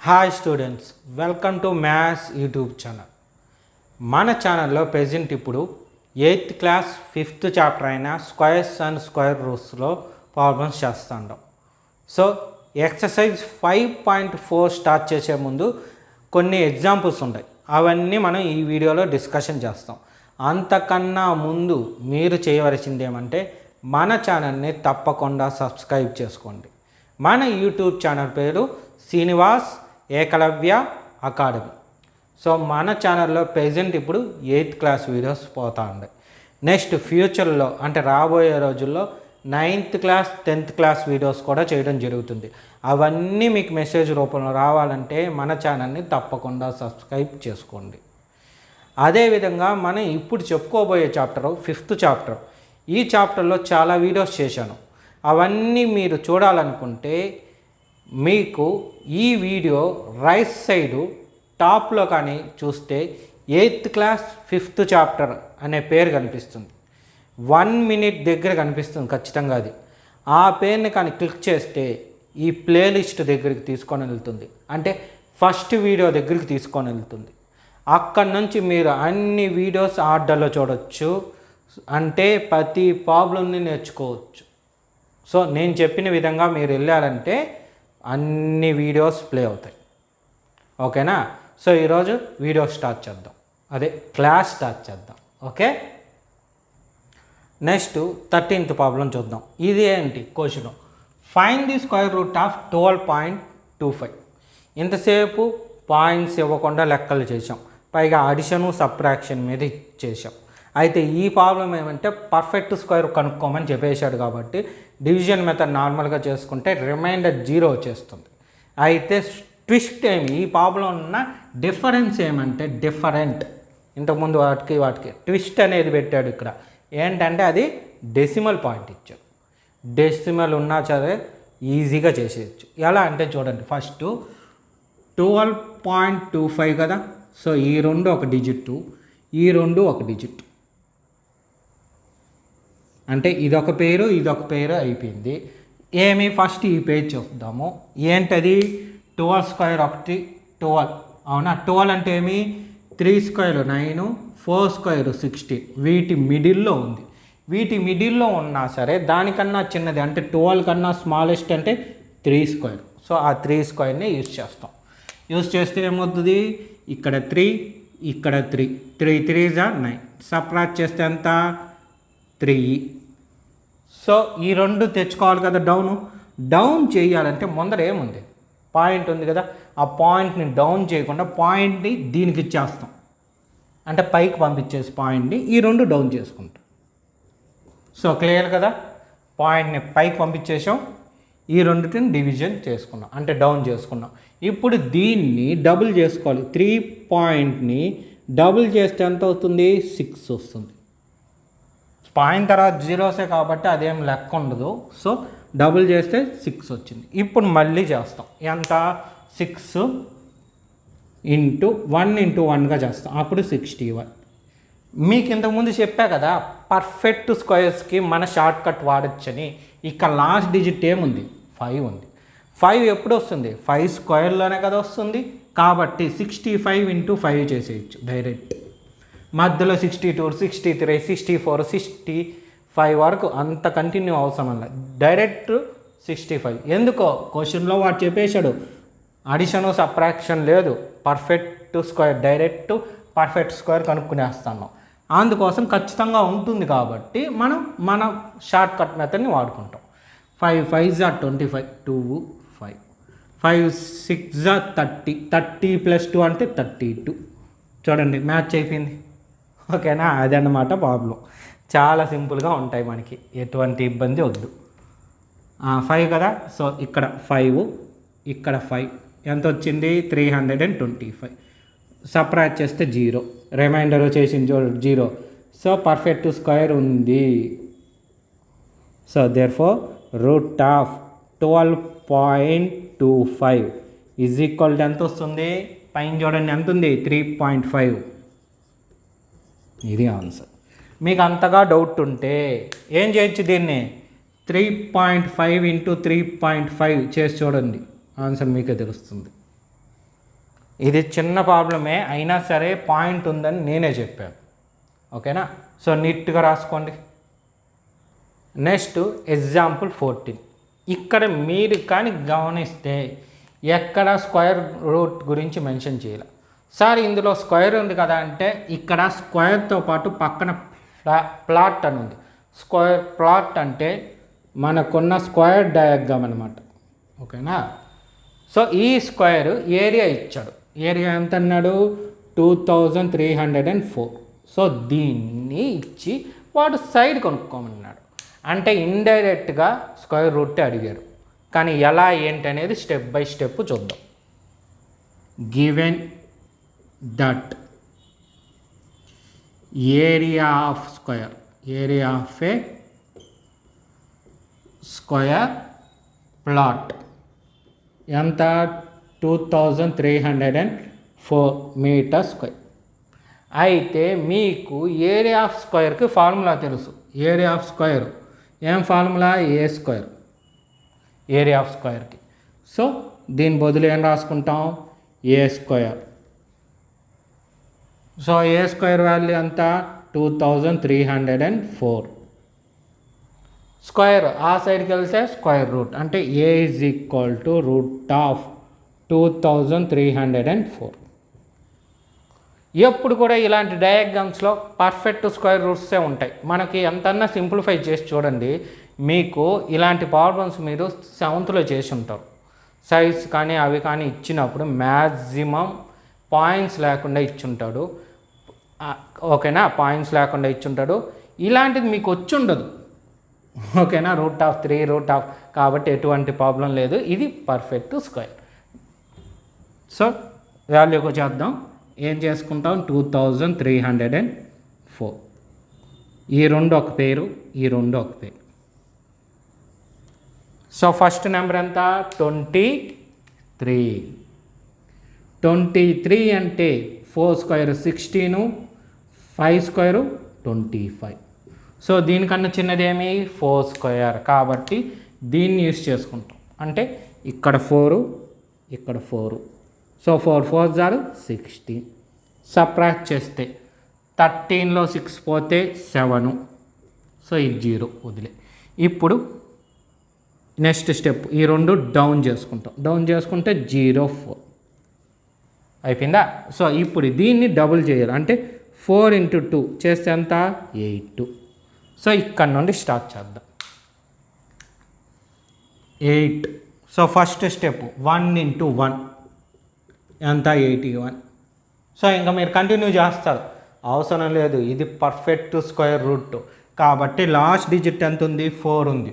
Hi students, welcome to maths YouTube channel. మన ఛానల్లో present ఇప్పుడు 8th క్లాస్ 5th చాప్టర్ అయిన స్క్వేర్స్ అండ్ స్క్వేర్ రూట్స్లో ప్రాబ్లమ్స్ చేస్తాం. So exercise 5.4 start చేసే ముందు కొన్ని ఎగ్జాంపుల్స్ ఉంటాయి, అవన్నీ మనం ఈ వీడియోలో డిస్కషన్ చేస్తాం. అంతకన్నా ముందు మీరు చేయవలసింది ఏమంటే మన ఛానల్ని తప్పకుండా సబ్స్క్రైబ్ చేసుకోండి. మన యూట్యూబ్ ఛానల్ పేరు శ్రీనివాస్ ఏకలవ్య అకాడమీ. సో మన ఛానల్లో ప్రెజెంట్ ఇప్పుడు 8th క్లాస్ వీడియోస్ పోతా ఉన్నాయి. నెక్స్ట్ ఫ్యూచర్లో అంటే రాబోయే రోజుల్లో 9th class 10th class videos కూడా చేయడం జరుగుతుంది. అవన్నీ మీకు మెసేజ్ రూపంలో రావాలంటే మన ఛానల్ని తప్పకుండా సబ్స్క్రైబ్ చేసుకోండి. అదేవిధంగా మనం ఇప్పుడు చెప్పుకోబోయే చాప్టర్ 5th చాప్టర్. ఈ చాప్టర్లో చాలా వీడియోస్ చేశాను. అవన్నీ మీరు చూడాలనుకుంటే మీకు ఈ వీడియో రైట్ సైడు టాప్లో కానీ చూస్తే 8th క్లాస్ 5th చాప్టర్ అనే పేరు కనిపిస్తుంది. 1 minute దగ్గర కనిపిస్తుంది ఖచ్చితంగా. అది ఆ పేరుని కానీ క్లిక్ చేస్తే ఈ ప్లేలిస్ట్ దగ్గరికి తీసుకొని వెళ్తుంది, అంటే ఫస్ట్ వీడియో దగ్గరికి తీసుకొని వెళ్తుంది. అక్కడి నుంచి మీరు అన్ని వీడియోస్ ఆర్డర్లో చూడవచ్చు, అంటే ప్రతి ప్రాబ్లమ్ని నేర్చుకోవచ్చు. సో నేను చెప్పిన విధంగా మీరు వెళ్ళారంటే అన్ని వీడియోస్ ప్లే అవుతాయి. ఓకేనా? సో ఈరోజు వీడియో స్టార్ట్ చేద్దాం, అదే క్లాస్ స్టార్ట్ చేద్దాం. ఓకే, నెక్స్ట్ 13th ప్రాబ్లం చూద్దాం. ఇది ఏంటి question, find the square root of 12.25. ఇంతసేపు పాయింట్స్ ఇవ్వకుండా లెక్కలు చేసాం, పైగా అడిషను సబ్ట్రాక్షన్ మీద చేసాం. అయితే ఈ ప్రాబ్లం ఏమంటే పర్ఫెక్ట్ స్క్వేర్ కనుక్కోమని చెప్పేశాడు కాబట్టి డివిజన్ మెథడ్ నార్మల్గా చేసుకుంటే రిమైండర్ 0 వచ్చేస్తుంది. అయితే ట్విస్ట్ ఏమి, ఈ ప్రాబ్లం ఉన్న డిఫరెన్స్ ఏమంటే డిఫరెంట్. ఇంతకుముందు వాటికి ట్విస్ట్ అనేది పెట్టాడు ఇక్కడ. ఏంటంటే అది డెసిమల్ పాయింట్ ఇచ్చాడు. డెసిమల్ ఉన్నా సరే ఈజీగా చేసేయచ్చు. ఎలా అంటే చూడండి, ఫస్ట్ 12.25 కదా. సో ఈ రెండు ఒక డిజిట్, ఈ రెండు ఒక డిజిట్, అంటే ఇదొక పేరు ఇదొక పేరు అయిపోయింది. ఏమి ఫస్ట్ ఈ పేజ్ చూద్దాము. ఏంటది 12 స్క్వేర్ ఒకటి 12, అవునా? 12 అంటే ఏమి 3 స్క్వేర్ 9, 4 స్క్వేర్ 16. వీటి మిడిల్లో ఉంది. వీటి మిడిల్లో ఉన్నా సరే దానికన్నా చిన్నది అంటే 12 కన్నా స్మాలెస్ట్ అంటే 3 స్క్వేర్. సో ఆ 3 స్క్వేర్ని యూజ్ చేస్తాం. యూజ్ చేస్తే ఏమవుతుంది, ఇక్కడ 3 ఇక్కడ 3, 3 3 9. సబ్ట్రాక్ట్ చేస్తే ఎంత 3. సో ఈ రెండు తెచ్చుకోవాలి కదా. డౌన్ చేయాలంటే ముందర ఏముంది, పాయింట్ ఉంది కదా. ఆ పాయింట్ని డౌన్ చేయకుండా పాయింట్ని దీనికి ఇచ్చేస్తాం, అంటే పైకి పంపించేసి పాయింట్ని ఈ రెండు డౌన్ చేసుకుంటాం. సో క్లియర్ కదా. పాయింట్ని పైకి పంపించేసాం, ఈ రెండుటిని డివిజన్ చేసుకున్నాం, అంటే డౌన్ చేసుకున్నాం. ఇప్పుడు దీన్ని డబుల్ చేసుకోవాలి. 3 పాయింట్ని డబుల్ చేస్తే ఎంత అవుతుంది, 6 వస్తుంది. పాయింట్ తర్వాత 0సే కాబట్టి అదేం లెక్క ఉండదు. సో డబుల్ చేస్తే 6 వచ్చింది. ఇప్పుడు మళ్ళీ చేస్తాం, ఎంత 6 ఇంటూ 1 ఇంటూ 1గా చేస్తాం, అప్పుడు 61. మీకు ఇంతకుముందు చెప్పా కదా పర్ఫెక్ట్ స్క్వేర్స్కి మన షార్ట్ కట్ వాడచ్చని. ఇక లాస్ట్ డిజిట్ ఏముంది, 5 ఉంది. 5 ఎప్పుడు వస్తుంది, 5 స్క్వేర్లోనే కదా వస్తుంది. కాబట్టి 65 ఇంటూ 5 చేసేయచ్చు డైరెక్ట్. మధ్యలో 62, 63, 64, 65 వరకు అంత కంటిన్యూ అవసరం అన్న, డైరెక్ట్ 65. ఎందుకో క్వశ్చన్లో వాడు చెప్పేశాడు, అడిషను సబ్ట్రాక్షన్ లేదు, perfect square direct perfect square కనుక్కునేస్తాను. అందుకోసం ఖచ్చితంగా ఉంటుంది కాబట్టి మనం మన షార్ట్ కట్ మెథడ్ని వాడుకుంటాం. 5 5 25, 2 5, 5 6 30, 30 + 2 అంటే 32. చూడండి మ్యాచ్ అయిపోయింది. ఓకేనా? అదన్నమాట ప్రాబ్లం. చాలా సింపుల్గా ఉంటాయి, మనకి ఎటువంటి ఇబ్బంది వద్దు. 5 కదా. సో ఇక్కడ 5, ఇక్కడ 5 ఎంత వచ్చింది, 325. సబ్ట్రాక్ట్ చేస్తే 0, రిమైండర్ చేసిన 0. సో పర్ఫెక్ట్ స్క్వేర్ ఉంది. So therefore root of 12.25 is equal to ఎంత వస్తుంది, పైన చూడండి ఎంత ఉంది, 3.5. ఇది ఆన్సర్. మీకు అంతగా డౌట్ ఉంటే ఏం చేయొచ్చు, దీన్ని 3.5 ఇంటూ 3.5 చేసి చూడండి, ఆన్సర్ మీకే తెలుస్తుంది. ఇది చిన్న ప్రాబ్లమే అయినా సరే పాయింట్ ఉందని నేనే చెప్పాను. ఓకేనా? సో నీట్గా రాసుకోండి. Next example 14. ఇక్కడ మీరు కానీ గమనిస్తే ఎక్కడ స్క్వేర్ రూట్ గురించి మెన్షన్ చేయాలి. సార్ ఇందులో స్క్వేర్ ఉంది కదా అంటే ఇక్కడ స్క్వేర్తో పాటు పక్కన ప్లాట్ అని ఉంది. స్క్వేర్ ప్లాట్ అంటే మనకున్న స్క్వేర్ డయాగ్రామ్ అనమాట. ఓకేనా? సో ఈ స్క్వేర్ ఏరియా ఇచ్చాడు. ఏరియా ఎంత అన్నాడు? 2304. సో దీన్ని ఇచ్చి వాడు సైడ్ కొనుక్కోమన్నాడు. అంటే ఇండైరెక్ట్గా స్క్వేర్ రూట్ అడిగాడు. కానీ ఎలా ఏంటి అనేది స్టెప్ బై స్టెప్ చూద్దాం. Given that area of square, area of a square plot ఎంత? 2304 మీటర్ స్క్వేర్. అయితే మీకు ఏరియా ఆఫ్ స్క్వేర్కి ఫార్ములా తెలుసు. ఏరియా ఆఫ్ స్క్వేర్ ఏం formula? A square. Area of స్క్వేర్కి. సో దీని బదులు ఏం రాసుకుంటాం? A square. So a square value ఎంత? 2304. స్క్వేర్ ఆ సైడ్కి వెళ్తే స్క్వేర్ రూట్ అంటే a is equal to root of 2304. ఎప్పుడు కూడా ఇలాంటి డయాగ్రామ్స్లో పర్ఫెక్ట్ స్క్వేర్ రూట్సే ఉంటాయి. మనకి ఎంతన్నా సింప్లిఫై చేసి చూడండి, మీకు ఇలాంటి ప్రాబ్లమ్స్ మీరు 7th చేసి ఉంటారు. సైజ్ కానీ అవి కానీ ఇచ్చినప్పుడు మ్యాక్సిమం పాయింట్స్ లేకుండా ఇచ్చుంటాడు. ఓకేనా? పాయింట్స్ లేకుండా ఇచ్చుంటాడు. ఇలాంటిది మీకు వచ్చి ఉండదు. ఓకేనా? రూట్ ఆఫ్ 3 రూట్ ఆఫ్, కాబట్టి ఎటువంటి ప్రాబ్లం లేదు. ఇది పర్ఫెక్ట్ స్క్వేర్. సో వాల్యూకి చేద్దాం. ఏం చేసుకుంటాం? 2304. ఈ రెండు ఒక పేరు, ఈ రెండు ఒక పేరు. సో ఫస్ట్ నెంబర్ ఎంత? 23. 23 అంటే 4 స్క్వేర్ 16, 5 స్క్వేర్ 25. సో దీనికన్నా చిన్నదేమి? 4 స్క్వేర్. కాబట్టి దీన్ని యూస్ చేసుకుంటాం. అంటే ఇక్కడ 4, ఇక్కడ 4. సో 4 4 16. సబ్ట్రాక్ట్ చేస్తే 13లో 6 పోతే 7. సో ఇది 0 వదిలే. ఇప్పుడు నెక్స్ట్ స్టెప్ ఈ రెండు డౌన్ చేసుకుంటాం. డౌన్ చేసుకుంటే 0 4 అయిపోయిందా? సో ఇప్పుడు దీన్ని డబుల్ చేయాలి. అంటే 4 × 2 చేస్తే ఎంత? 8. సో ఇక్కడ నుండి స్టార్ట్ చేద్దాం. 8. సో ఫస్ట్ స్టెప్ 1 × 1 ఎంత? 81. సో ఇంకా మీరు కంటిన్యూ చేస్తారు, అవసరం లేదు. ఇది పర్ఫెక్ట్ స్క్వేర్ రూట్ కాబట్టి లాస్ట్ డిజిట్ ఎంత ఉంది? 4 ఉంది.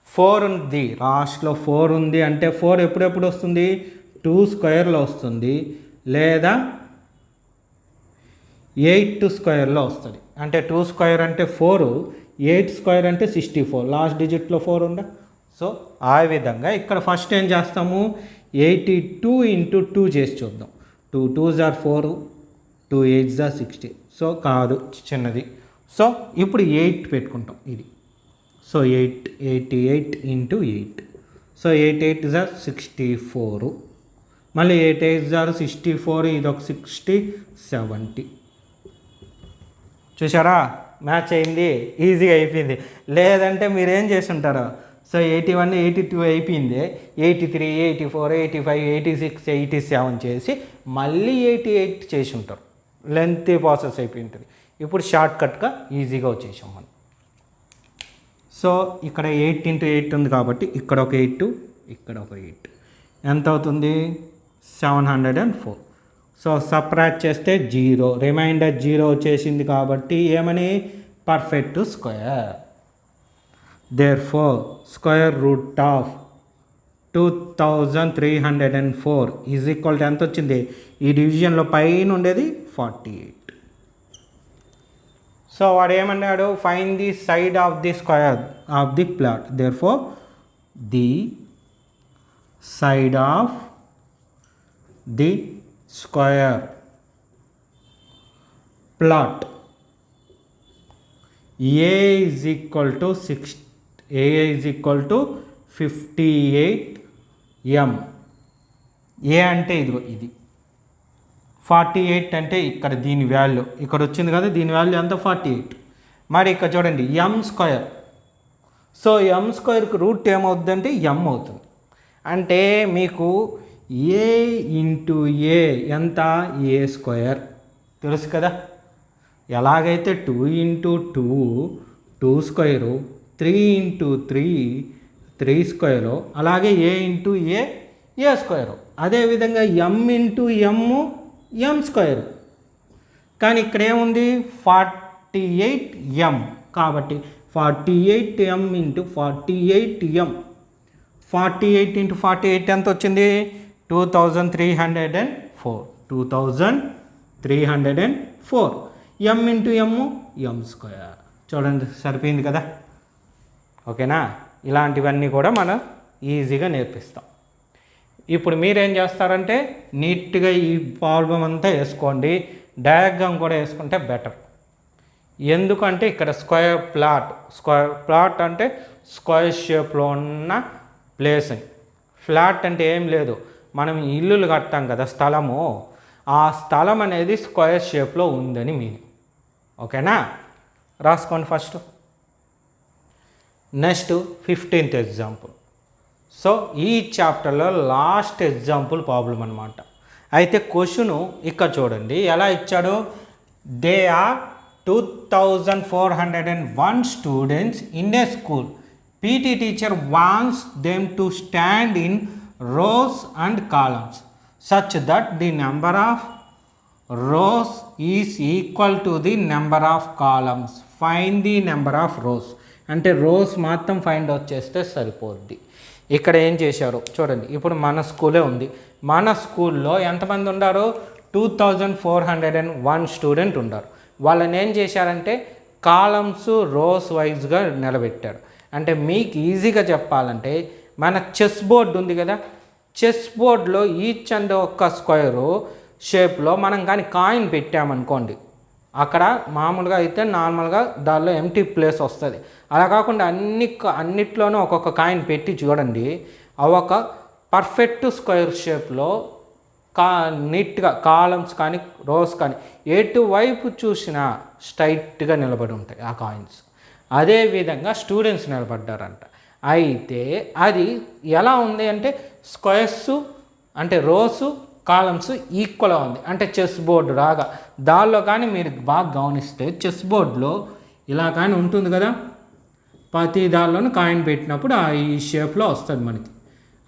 4 ఉంది, లాస్ట్లో 4 ఉంది. అంటే 4 ఎప్పుడెప్పుడు వస్తుంది? 2 స్క్వేర్లో వస్తుంది, లేదా 8 స్క్వేర్లో వస్తుంది. అంటే 2 స్క్వేర్ అంటే 4, 8 స్క్వేర్ అంటే 64. లాస్ట్ డిజిట్లో 4 ఉందా? సో ఆ విధంగా ఇక్కడ ఫస్ట్ ఏం చేస్తాము? 82 × 2 చేసి చూద్దాం. 2 2s are 4, 2 8s are 60. So కాదు, చిన్నది. సో ఇప్పుడు 8 పెట్టుకుంటాం ఇది. సో 88 × 8. So 8 8s are 64. మళ్ళీ 8 8s are 64. ఇది ఒక 60 70. చూసారా? మ్యాచ్ అయింది, ఈజీగా అయిపోయింది. లేదంటే మీరేం చేసి ఉంటారో? సో 81 82 అయిపోయింది, 83 84 85 86 87 చేసి మళ్ళీ 88 చేసి ఉంటారు. లెంత్ ప్రాసెస్ అయిపోయింటుంది. ఇప్పుడు షార్ట్కట్గా ఈజీగా వచ్చేసాం మనం. సో ఇక్కడ 8 × 8 ఉంది కాబట్టి ఇక్కడ ఒక 8, ఇక్కడ ఒక 8. ఎంత అవుతుంది? 704. సో సబ్ట్రాక్ట్ చేస్తే 0, రిమైండర్ 0 వచ్చేసింది కాబట్టి ఏమని? Perfect square. Therefore, square root of 2304 is equal to ఎంత వచ్చింది? ఈ డివిజన్లో పైన ఉండేది 48. సో వాడు ఏమన్నాడు? Find the side of the square of the plot. Therefore, the side of the square plot A is equal to 60. A is equal to 58 m. A అంటే ఇదిగో ఇది. 48 అంటే ఇక్కడ దీని వాల్యూ ఇక్కడ వచ్చింది కదా, దీని వాల్యూ ఎంత 48. మరి ఇక్కడ చూడండి ఎం స్క్వేర్. సో ఎం స్క్వేర్కి రూట్ ఏమవుతుంది అంటే ఎం అవుతుంది. అంటే మీకు ఏ ఇంటూ ఏ ఎంత ఏ స్క్వేర్ తెలుసు కదా. ఎలాగైతే 2 ఇంటూ 2 2 స్క్వేరు, 3 ఇంటూ 3 3 స్క్వేరు, అలాగే ఏ ఇంటూ ఏ ఏ స్క్వేరు. అదేవిధంగా ఎం ఇంటూ ఎమ్ ఎం స్క్వేరు. కానీ ఇక్కడ ఏముంది 48m కాబట్టి 48m ఇంటూ 48m. 48 ఇంటూ 48 ఎంత వచ్చింది 2304. 2304 ఎం ఇంటూ ఎమ్ ఎం స్క్వేర్. చూడండి సరిపోయింది కదా. ఓకేనా. ఇలాంటివన్నీ కూడా మనం ఈజీగా నేర్పిస్తాం. ఇప్పుడు మీరేం చేస్తారంటే నీట్గా ఈ ప్రాబ్లం అంతా వేసుకోండి, డయాగ్రామ్ కూడా వేసుకుంటే బెటర్. ఎందుకంటే ఇక్కడ స్క్వేర్ ప్లాట్ అంటే స్క్వేర్ షేప్లో ఉన్న ప్లేస్. ఫ్లాట్ అంటే ఏం లేదు, మనం ఇల్లులు కడతాం కదా స్థలము, ఆ స్థలం అనేది స్క్వేర్ షేప్లో ఉందని మీనింగ్. ఓకేనా, రాసుకోండి first. Next 15th example. So ఈ చాప్టర్లో లాస్ట్ ఎగ్జాంపుల్ ప్రాబ్లం అనమాట. అయితే క్వశ్చను ఇక్కడ చూడండి ఎలా ఇచ్చాడు. They are 2401 students in a school. PT teacher wants them to stand in rows and columns such that the number of rows is equal to the number of columns. Find the number of rows. అంటే rose మాత్రం find out చేస్తే సరిపోద్ది. ఇక్కడ ఏం చేశారు చూడండి. ఇప్పుడు మన స్కూలే ఉంది. మన స్కూల్లో ఎంతమంది ఉన్నారు 2401 స్టూడెంట్ ఉన్నారు. వాళ్ళని ఏం చేశారంటే కాలమ్స్ రోస్ వైజ్గా నిలబెట్టారు. అంటే మీకు ఈజీగా చెప్పాలంటే మన చెస్ బోర్డు ఉంది కదా, చెస్ బోర్డులో ఈచ్ అండ్ ఒక్క స్క్వేరు షేప్లో మనం కానీ కాయిన్ పెట్టామనుకోండి, అక్కడ మామూలుగా అయితే నార్మల్గా దానిలో ఎంటీ ప్లేస్ వస్తుంది. అలా కాకుండా అన్నిట్లోనూ ఒక్కొక్క కాయిన్ పెట్టి చూడండి, అవి ఒక పర్ఫెక్ట్ స్క్వేర్ షేప్లో నీట్గా కాలమ్స్ కానీ రోస్ కానీ ఎటువైపు చూసినా స్ట్రైట్గా నిలబడి ఉంటాయి ఆ కాయిన్స్. అదేవిధంగా స్టూడెంట్స్ నిలబడ్డారంట. అయితే అది ఎలా ఉంది అంటే స్క్వేర్స్ అంటే రోసు కాలమ్స్ ఈక్వల్గా ఉంది. అంటే చెస్ బోర్డు రాగా దానిలో కానీ మీరు బాగా గమనిస్తే చెస్ బోర్డులో ఇలా కానీ ఉంటుంది కదా, ప్రతి దానిలోనూ కాయిన్ పెట్టినప్పుడు ఈ షేప్లో వస్తుంది మనకి.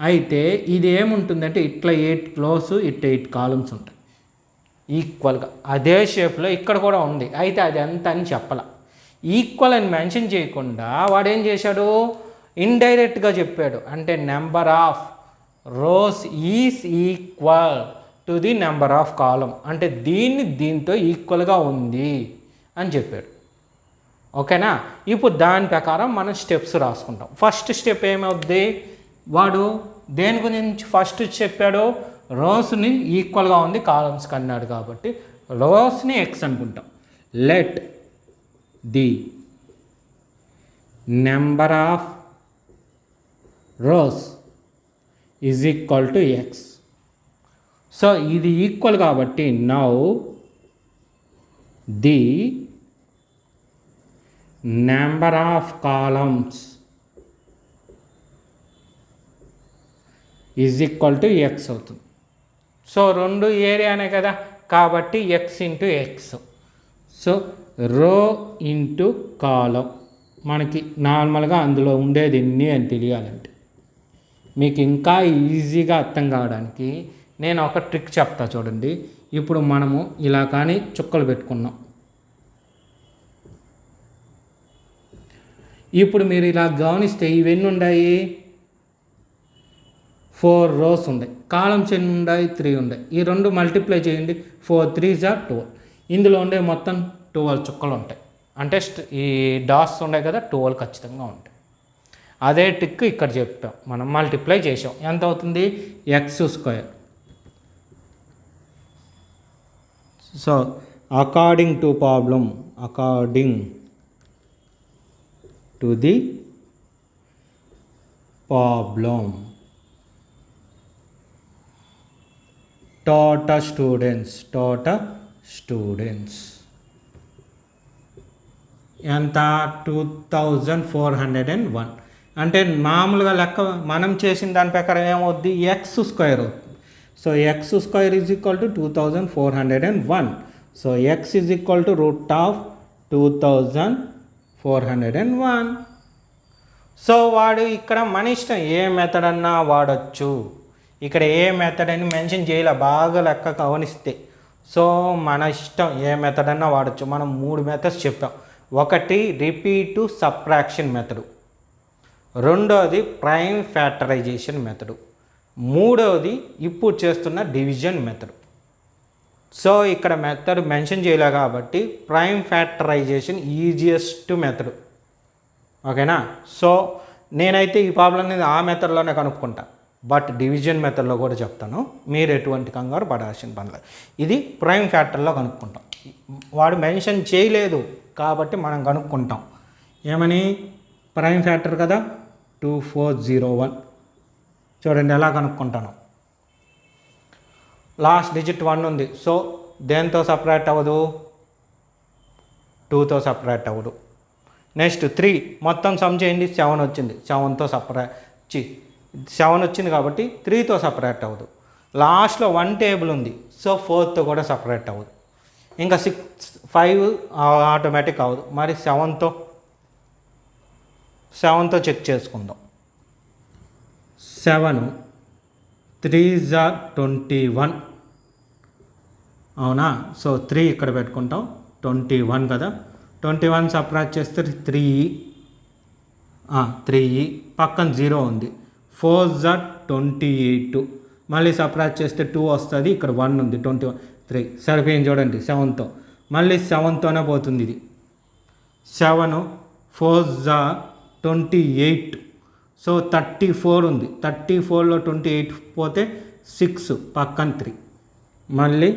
అయితే ఇది ఏముంటుందంటే ఇట్లా 8 రోస్ ఇట్లా 8 కాలమ్స్ ఉంటాయి ఈక్వల్గా. అదే షేప్లో ఇక్కడ కూడా ఉంది. అయితే అది ఎంత అని చెప్పాల. ఈక్వల్ అని మెన్షన్ చేయకుండా వాడు ఏం చేశాడు, ఇండైరెక్ట్గా చెప్పాడు. అంటే number of rose is equal to the number of కాలం. అంటే దీంతో ఈక్వల్గా ఉంది అని చెప్పాడు. ఓకేనా. ఇప్పుడు దాని ప్రకారం మనం స్టెప్స్ రాసుకుంటాం. ఫస్ట్ స్టెప్ ఏమవుద్ది, వాడు దేని గురించి ఫస్ట్ చెప్పాడు, రోస్ని ఈక్వల్గా ఉంది కాలమ్స్కి అన్నాడు కాబట్టి రోస్ని ఎక్స్ అనుకుంటాం. Let the number of rose is equal to X. So ఇది ఈక్వల్ కాబట్టి now the number of columns is equal to X అవుతుంది. సో రెండు ఏరియానే కదా కాబట్టి X into X. So rho into కాలం. మనకి నార్మల్గా అందులో ఉండేది ఎన్ని అని తెలియాలంటే మీకు ఇంకా ఈజీగా అర్థం కావడానికి నేను ఒక ట్రిక్ చెప్తా చూడండి. ఇప్పుడు మనము ఇలా కానీ చుక్కలు పెట్టుకున్నాం. ఇప్పుడు మీరు ఇలా గమనిస్తే ఇవన్నీ ఉన్నాయి, 4 రోస్ ఉన్నాయి. కాలమ్స్ ఎన్ని ఉన్నాయి 3 ఉన్నాయి. ఈ రెండు మల్టిప్లై చేయండి, 4 3s are 12. ఇందులో ఉండే మొత్తం 12 చుక్కలు ఉంటాయి. అంటే ఈ డాట్స్ ఉన్నాయి కదా 12 ఖచ్చితంగా ఉంటాయి. అదే ట్రిక్ ఇక్కడ చెప్పాం, మనం మల్టిప్లై చేసాం. ఎంత అవుతుంది X square. So according to problem, according to the problem total students ఎంత 2401. అంటే మామూలుగా లెక్క మనం చేసిన దాని ప్రకారం ఏమవుద్ది ఎక్స్ స్క్వేర్ అవుతుంది. So X square is equal to 2401. So X is equal to √2401. So వాడు ఇక్కడ మన ఇష్టం ఏ మెథడ్ అన్నా వాడచ్చు. ఇక్కడ ఏ మెథడ్ అని మెన్షన్ చేయాలి, బాగా లెక్క గమనిస్తే. సో మన ఇష్టం ఏ మెథడ్ అన్నా వాడచ్చు. మనం 3 మెథడ్స్ చెప్పాం. ఒకటి రిపీటు సబ్ట్రాక్షన్ మెథడు, రెండోది ప్రైమ్ ఫ్యాక్టరైజేషన్ మెథడు, మూడవది ఇప్పుడు చేస్తున్న డివిజన్ మెథడ్. సో ఇక్కడ మెథడ్ మెన్షన్ చేయలే కాబట్టి ప్రైమ్ ఫ్యాక్టరైజేషన్ ఈజియెస్ట్ మెథడ్. ఓకేనా. సో నేనైతే ఈ ప్రాబ్లం అనేది ఆ మెథడ్లోనే కనుక్కుంటా, బట్ డివిజన్ మెథడ్లో కూడా చెప్తాను. మీరు ఎటువంటి కంగారు పడాల్సిన పనిలేదు. ఇది ప్రైమ్ ఫ్యాక్టర్లో కనుక్కుంటాం. వాడు మెన్షన్ చేయలేదు కాబట్టి మనం కనుక్కుంటాం. ఏమని? ప్రైమ్ ఫ్యాక్టర్ కదా, 2401. చూడండి ఎలా కనుక్కుంటాను. లాస్ట్ డిజిట్ 1 ఉంది. సో దేంతో సపరేట్ అవ్వదు? 2తో సపరేట్ అవ్వదు. నెక్స్ట్ 3 మొత్తం సమ్ చేయండి. 7 వచ్చింది. 7తో 7 వచ్చింది కాబట్టి 3తో సపరేట్ అవ్వదు. లాస్ట్లో 1 టేబుల్ ఉంది. సో 4తో కూడా సపరేట్ అవ్వదు. ఇంకా 5 ఆటోమేటిక్ అవ్వదు. మరి 7తో చెక్ చేసుకుందాం. 7 3s are 21. అవునా. సో 3 ఇక్కడ పెట్టుకుంటాం. 21 కదా. 21 సపరేట్ చేస్తే 3 పక్కన 0 ఉంది. 4s are 28. మళ్ళీ సపరేట్ చేస్తే 2 వస్తుంది. ఇక్కడ 1 ఉంది. 21 3 సరిపోయింది. చూడండి 7తో. మళ్ళీ 7తోనే పోతుంది ఇది. 7 4s are 28. సో 34 ఉంది. 34లో 28 పోతే 6 పక్కన 3. మళ్ళీ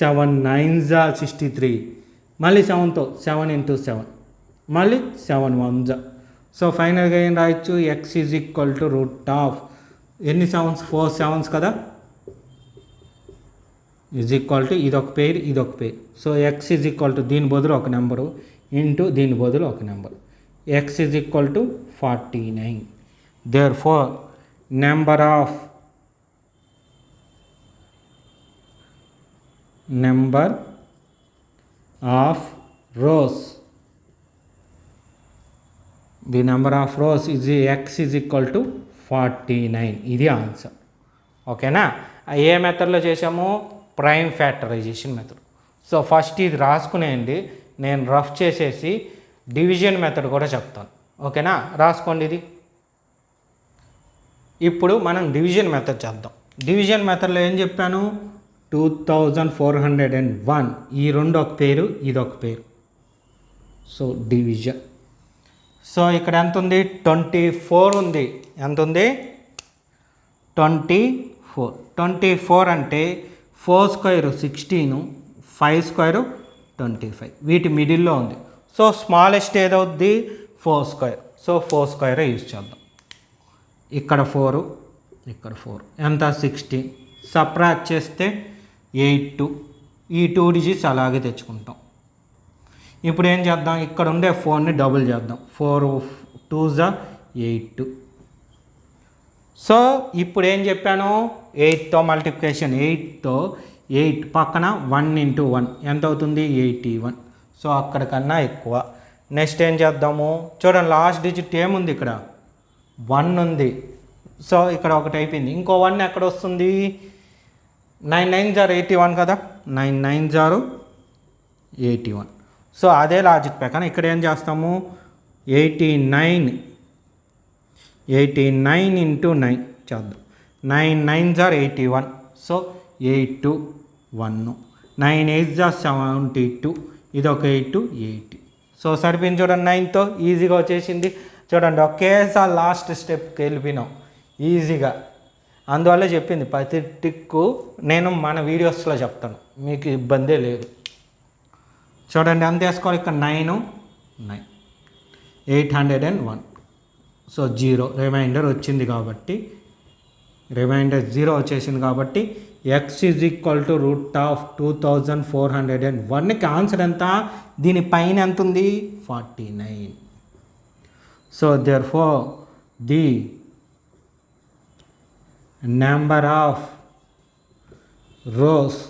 7 9s are 63. మళ్ళీ 7తో 7 × 7 మళ్ళీ 7 1s. సో ఫైనల్గా ఏం రాయొచ్చు? X is equal to √. ఎన్ని 7s? 4 7s కదా. ఈజ్ ఈక్వల్ టు ఇదొక పేరు, ఇదొక పేరు. So X is equal to దీని బదులు ఒక నెంబరు ఇంటూ దీని బదులు ఒక number. X is equal to 49. Therefore, number of rows, the number of rows is x is equal to 49. ఇది ఆన్సర్. ఓకేనా. ఏ మెథడ్లో చేసాము? Prime factorisation method. So first ఇది రాసుకునేయండి. నేను రఫ్ చేసేసి డివిజన్ మెథడ్ కూడా చెప్తాను. ఓకేనా. రాసుకోండి ఇది. ఇప్పుడు మనం డివిజన్ మెథడ్ చేద్దాం. డివిజన్ మెథడ్లో ఏం చెప్పాను? 2401. ఈ రెండు ఒక పేరు, ఇదొక పేరు. So division. సో ఇక్కడ ఎంత ఉంది? 24 ఉంది. ఎంత ఉంది? 24. 24 అంటే 4 స్క్వేర్ 16, 5 స్క్వేర్ 25. వీటి మిడిల్లో ఉంది. సో స్మాలెస్ట్ ఏదవుద్ది? 4 స్క్వేర్. సో 4 స్క్వేర్ యూజ్ చేద్దాం. ఇక్కడ 4, ఇక్కడ 4 ఎంత? 16. సబ్ట్రాక్ట్ చేస్తే 8. ఈ 2 డిజిట్స్ అలాగే తెచ్చుకుంటాం. ఇప్పుడు ఏం చేద్దాం? ఇక్కడ ఉండే 4ని డబుల్ చేద్దాం. 4 2s are 8. సో ఇప్పుడు ఏం చెప్పాను? 8తో మల్టిప్లికేషన్. 8తో 8 పక్కన 1 × 1 ఎంత అవుతుంది? 81. సో అక్కడికన్నా ఎక్కువ. నెక్స్ట్ ఏం చేద్దాము? చూడండి లాస్ట్ డిజిట్ ఏముంది? ఇక్కడ 1 ఉంది. సో ఇక్కడ ఒకటి అయిపోయింది. ఇంకో 1 ఎక్కడ వస్తుంది? 9 9s are 81 కదా. 9 9s are 81. సో అదే లాజిక్ ప్రకారం ఇక్కడ ఏం చేస్తాము? 89 × 9 చేద్దాం. 9 9s are 81. So 8 1. 9 8s are 72. ఇది ఒక 8 80. సో సరిపోయింది. చూడండి 9తో ఈజీగా వచ్చేసింది. చూడండి ఒకేసారి లాస్ట్ స్టెప్కి వెళ్ళిపోయినాం ఈజీగా. అందువల్ల చెప్పింది ప్రతి టిక్కు నేను మన వీడియోస్లో చెప్తాను, మీకు ఇబ్బందే లేదు. చూడండి ఎంత వేసుకోవాలి? ఇక్కడ 9 9 801. సో 0 రిమైండర్ వచ్చింది కాబట్టి, రిమైండర్ 0 వచ్చేసింది కాబట్టి ఎక్స్ ఈజ్ ఈక్వల్ టు √2401కి ఆన్సర్ ఎంత? దీని పైన ఎంత ఉంది? 49. So therefore the number of rows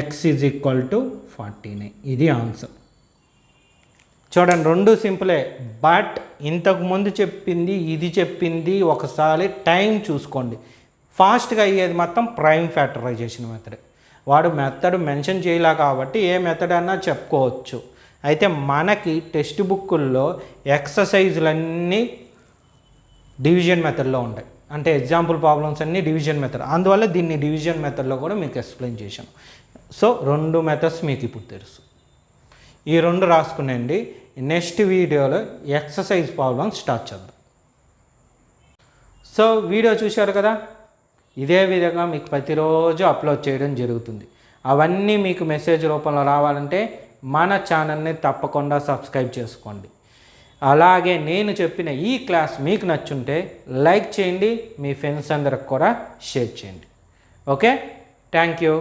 x is equal to 49. ఇది ఆన్సర్. చూడండి, రెండు సింపులే. బట్ ఇంతకుముందు చెప్పింది ఇది చెప్పింది ఒకసారి టైం చూసుకోండి. ఫాస్ట్గా అయ్యేది మొత్తం ప్రైమ్ ఫ్యాక్టరైజేషన్ మెథడ్. వాడు మెథడ్ మెన్షన్ చేయలే కాబట్టి ఏ మెథడ్ అన్నా చెప్పుకోవచ్చు. అయితే మనకి టెక్స్ట్ బుక్కుల్లో ఎక్సర్సైజులన్నీ డివిజన్ మెథడ్లో ఉంటాయి. అంటే ఎగ్జాంపుల్ ప్రాబ్లమ్స్ అన్నీ డివిజన్ మెథడ్. అందువల్ల దీన్ని డివిజన్ మెథడ్లో కూడా మీకు ఎక్స్ప్లెయిన్ చేశాను. సో 2 మెథడ్స్ మీకు ఇప్పుడు తెలుసు. ఈ 2 రాసుకునేయండి. నెక్స్ట్ వీడియోలో ఎక్సర్సైజ్ ప్రాబ్లమ్స్ స్టార్ట్ చేద్దాం. సో వీడియో చూశారు కదా, ఇదే విధంగా మీకు ప్రతిరోజు అప్లోడ్ చేయడం జరుగుతుంది. అవన్నీ మీకు మెసేజ్ రూపంలో రావాలంటే మన ఛానల్ని తప్పకుండా సబ్స్క్రైబ్ చేసుకోండి. అలాగే నేను చెప్పిన ఈ క్లాస్ మీకు నచ్చుంటే లైక్ చేయండి, మీ ఫ్రెండ్స్ అందరికి కూడా షేర్ చేయండి. Okay, thank you.